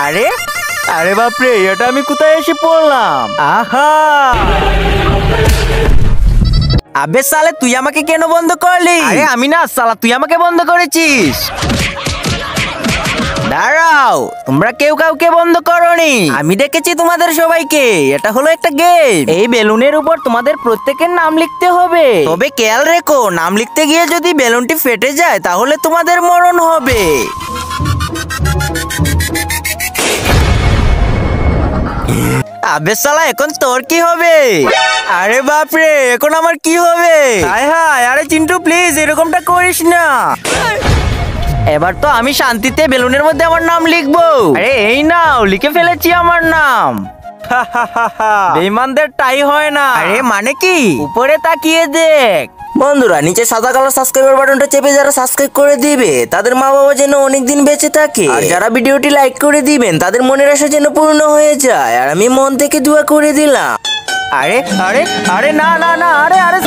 আরে আরে বাপরে, এটা আমি কোথায় এসে পড়লাম? আহা, আবে সালে তুই আমাকে কেন বন্ধ করলি? আরে আমি না সালা, তুই আমাকে বন্ধ করেছিস। দাঁড়াও, তোমরা কেউ কাউকে বন্ধ করোনি, আমি দেখেছি তোমাদের সবাইকে। এটা হলো একটা গেম। এই বেলুনের উপর তোমাদের প্রত্যেকের নাম লিখতে হবে। তবে খেয়াল রেখো, নাম লিখতে গিয়ে যদি বেলুনটি ফেটে যায় তাহলে তোমাদের মরণ হবে। আবে শালা, এখন তোর কি হবে? আরে বাপরে, এখন আমার কি হবে? হায় হায়, আরে চিন্টু প্লিজ এরকমটা করিস না। এবার তো আমি শান্তিতে বেলুনের মধ্যে আমার নাম লিখবো। আরে এই নাও, লিখে ফেলেছি আমার নাম। বেঈমানদের টাই হয় না। আরে মানে কি? উপরে তাকিয়ে দেখ। বন্ধুরা, নিচে সাদা কালার সাবস্ক্রাইবার বাটনটা চেপে যারা সাবস্ক্রাইব করে দিবে তাদের মা বাবা যেন অনেকদিন বেঁচে থাকে, আর যারা ভিডিওটি লাইক করে দিবেন তাদের মনের আশা যেন পূর্ণ হয়ে যায়, আর আমি মন থেকে দোয়া করে দিলাম। আরে আরে আরে না না না, আরে আরে